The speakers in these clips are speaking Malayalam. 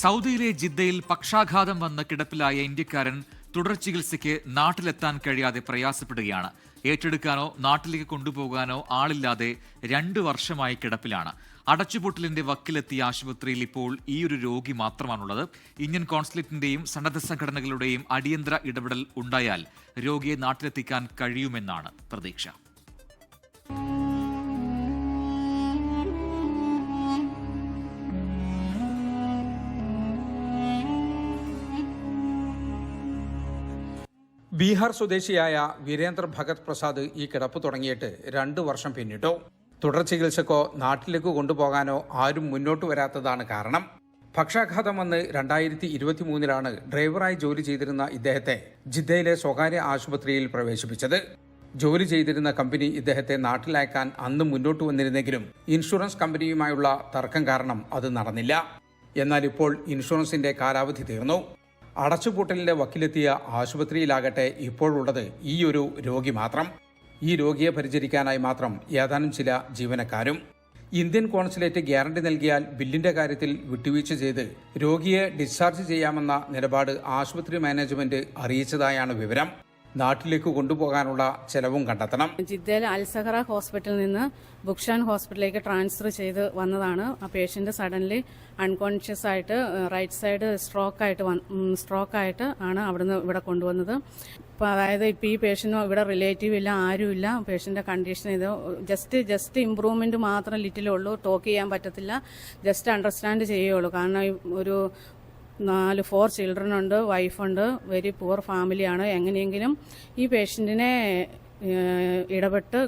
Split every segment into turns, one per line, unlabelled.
സൗദിയിലെ ജിദ്ദയിൽ പക്ഷാഘാതം വന്ന കിടപ്പിലായ ഇന്ത്യക്കാരൻ തുടർ ചികിത്സയ്ക്ക് നാട്ടിലെത്താൻ കഴിയാതെ പ്രയാസപ്പെടുകയാണ്. ഏറ്റെടുക്കാനോ നാട്ടിലേക്ക് കൊണ്ടുപോകാനോ ആളില്ലാതെ 2 വർഷമായി കിടപ്പിലാണ്. അടച്ചുപൂട്ടലിന്റെ വക്കിലെത്തിയ ആശുപത്രിയിൽ ഇപ്പോൾ ഈയൊരു രോഗി മാത്രമാണുള്ളത്. ഇന്ത്യൻ കോൺസുലേറ്റിന്റെയും സന്നദ്ധ സംഘടനകളുടെയും അടിയന്തര ഇടപെടൽ ഉണ്ടായാൽ രോഗിയെ നാട്ടിലെത്തിക്കാൻ കഴിയുമെന്നാണ് പ്രതീക്ഷ.
ബീഹാർ സ്വദേശിയായ വീരേന്ദ്ര ഭഗത് പ്രസാദ് ഈ കിടപ്പ് തുടങ്ങിയിട്ട് 2 വർഷം പിന്നിട്ടു. തുടർ ചികിത്സക്കോ നാട്ടിലേക്ക് കൊണ്ടുപോകാനോ ആരും മുന്നോട്ട് വരാത്തതാണ് കാരണം. പക്ഷാഘാതം വന്ന് 2023 ഡ്രൈവറായി ജോലി ചെയ്തിരുന്ന ഇദ്ദേഹത്തെ ജിദ്ദയിലെ സ്വകാര്യ ആശുപത്രിയിൽ പ്രവേശിപ്പിച്ചത്. ജോലി ചെയ്തിരുന്ന കമ്പനി ഇദ്ദേഹത്തെ നാട്ടിലയക്കാൻ അന്ന് മുന്നോട്ട് വന്നിരുന്നെങ്കിലും ഇൻഷുറൻസ് കമ്പനിയുമായുള്ള തർക്കം കാരണം അത് നടന്നില്ല. എന്നാൽ ഇപ്പോൾ ഇൻഷുറൻസിന്റെ കാലാവധി തീർന്നു. അടച്ചുപൂട്ടലിന്റെ വക്കിലെത്തിയ ആശുപത്രിയിലാകട്ടെ ഇപ്പോഴുള്ളത് ഈ ഒരു രോഗി മാത്രം. ഈ രോഗിയെ പരിചരിക്കാനായി മാത്രം ഏതാനും ചില ജീവനക്കാരും. ഇന്ത്യൻ കോൺസുലേറ്റ് ഗ്യാരണ്ടി നൽകിയാൽ ബില്ലിന്റെ കാര്യത്തിൽ വിട്ടുവീഴ്ച ചെയ്ത് രോഗിയെ ഡിസ്ചാർജ് ചെയ്യാമെന്ന നിലപാട് ആശുപത്രി മാനേജ്മെന്റ് അറിയിച്ചതായാണ് വിവരം. നാട്ടിലേക്ക് കൊണ്ടുപോകാനുള്ള ചെലവും കണ്ടെത്തണം.
ജിദ്ദയിൽ അൽസഹറ ഹോസ്പിറ്റലിൽ നിന്ന് ബുക്ഷാൻ ഹോസ്പിറ്റലിലേക്ക് ട്രാൻസ്ഫർ ചെയ്ത് വന്നതാണ്. ആ പേഷ്യന്റ് സഡൻലി അൺകോൺഷ്യസ് ആയിട്ട് റൈറ്റ് സൈഡ് സ്ട്രോക്ക് ആയിട്ട് ആണ് അവിടുന്ന് ഇവിടെ കൊണ്ടുവന്നത്. അതായത് ഇപ്പോൾ ഈ പേഷ്യന്റ് ഇവിടെ റിലേറ്റീവ് ഇല്ല, ആരുമില്ല. പേഷ്യന്റെ കണ്ടീഷൻ ഇത് ജസ്റ്റ് ഇംപ്രൂവ്മെന്റ് മാത്രം ലിറ്റിലേ ഉള്ളൂ. ടോക്ക് ചെയ്യാൻ പറ്റത്തില്ല, ജസ്റ്റ് അണ്ടർസ്റ്റാൻഡ് ചെയ്യുള്ളൂ. കാരണം ഒരു 4 ചിൽഡ്രൻ ഉണ്ട്, വൈഫുണ്ട്, വെരി പുവർ ഫാമിലിയാണ്. എങ്ങനെയെങ്കിലും ഈ പേഷ്യന്റിനെ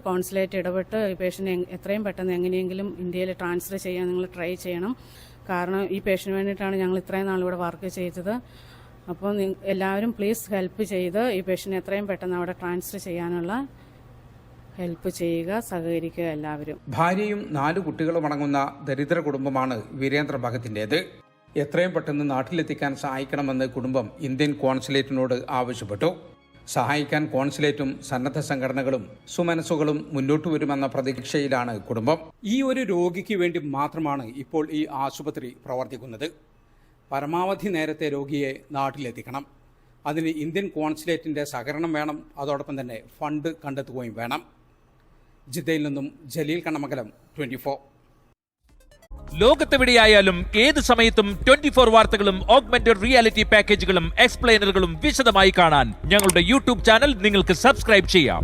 കോൺസുലേറ്റ് ഇടപെട്ട് ഈ പേഷ്യന്റ് എത്രയും പെട്ടെന്ന് എങ്ങനെയെങ്കിലും ഇന്ത്യയിൽ ട്രാൻസ്ഫർ ചെയ്യാൻ നിങ്ങൾ ട്രൈ ചെയ്യണം. കാരണം ഈ പേഷ്യന് വേണ്ടിയിട്ടാണ് ഞങ്ങൾ ഇത്രയും നാളിവിടെ വർക്ക് ചെയ്തത്. അപ്പോൾ എല്ലാവരും പ്ലീസ് ഹെൽപ്പ് ചെയ്ത് ഈ പേഷ്യനെ എത്രയും പെട്ടെന്ന് അവിടെ ട്രാൻസ്ഫർ ചെയ്യാനുള്ള ഹെൽപ്പ് ചെയ്യുക, സഹകരിക്കുക എല്ലാവരും.
ഭാര്യയും 4 കുട്ടികളും അടങ്ങുന്ന ദരിദ്ര കുടുംബമാണ് വീരേന്ദ്ര ഭഗത്തിന്റേത്. എത്രയും പെട്ടെന്ന് നാട്ടിലെത്തിക്കാൻ സഹായിക്കണമെന്ന് കുടുംബം ഇന്ത്യൻ കോൺസുലേറ്റിനോട് ആവശ്യപ്പെട്ടു. സഹായിക്കാൻ കോൺസുലേറ്റും സന്നദ്ധ സംഘടനകളും സുമനസ്സുകളും മുന്നോട്ട് വരുമെന്ന പ്രതീക്ഷയിലാണ് കുടുംബം. ഈ ഒരു രോഗിക്ക് വേണ്ടി മാത്രമാണ് ഇപ്പോൾ ഈ ആശുപത്രി പ്രവർത്തിക്കുന്നത്. പരമാവധി നേരത്തെ രോഗിയെ നാട്ടിലെത്തിക്കണം. അതിന് ഇന്ത്യൻ കോൺസുലേറ്റിന്റെ സഹകരണം വേണം. അതോടൊപ്പം തന്നെ ഫണ്ട് കണ്ടെത്തുകയും വേണം. ജിദ്ദയിൽ നിന്നും ജലീൽ കണ്ണമംഗലം, 24.
ലോകത്തെവിടെയായാലും ഏത് സമയത്തും 24 വാർത്തകളും ഓഗ്മെന്റഡ് റിയാലിറ്റി പാക്കേജുകളും എക്സ്പ്ലെയിനറുകളും വിശദമായി കാണാൻ ഞങ്ങളുടെ യൂട്യൂബ് ചാനൽ നിങ്ങൾക്ക് സബ്സ്ക്രൈബ് ചെയ്യാം.